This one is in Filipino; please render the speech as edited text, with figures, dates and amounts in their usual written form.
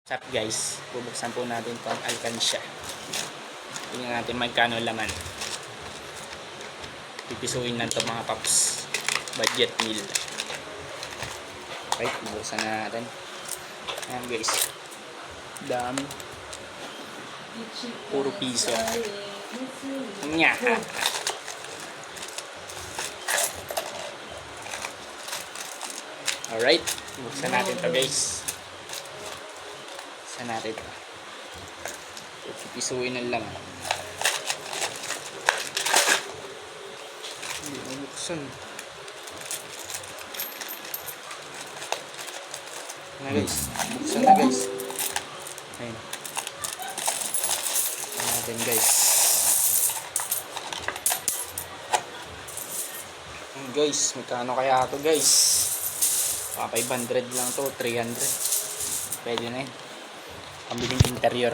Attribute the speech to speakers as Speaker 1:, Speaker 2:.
Speaker 1: What's up guys, bubuksan po natin itong alkansya. Tingnan natin magkano laman. Pipisuin lang ito mga paps. Budget meal. Okay, bubuksan na natin. Ayan guys, dami. Puro piso. Nya. Alright, bubuksan natin ito guys. Buksan natin ito. Pipisuin na lang. Hindi mabuksan. Na guys, buksan na guys. Ayun. Buksan natin guys. Ayun guys, magkano kaya ito guys? 500 lang to, 300. Pwede na yun. Pambiling interior.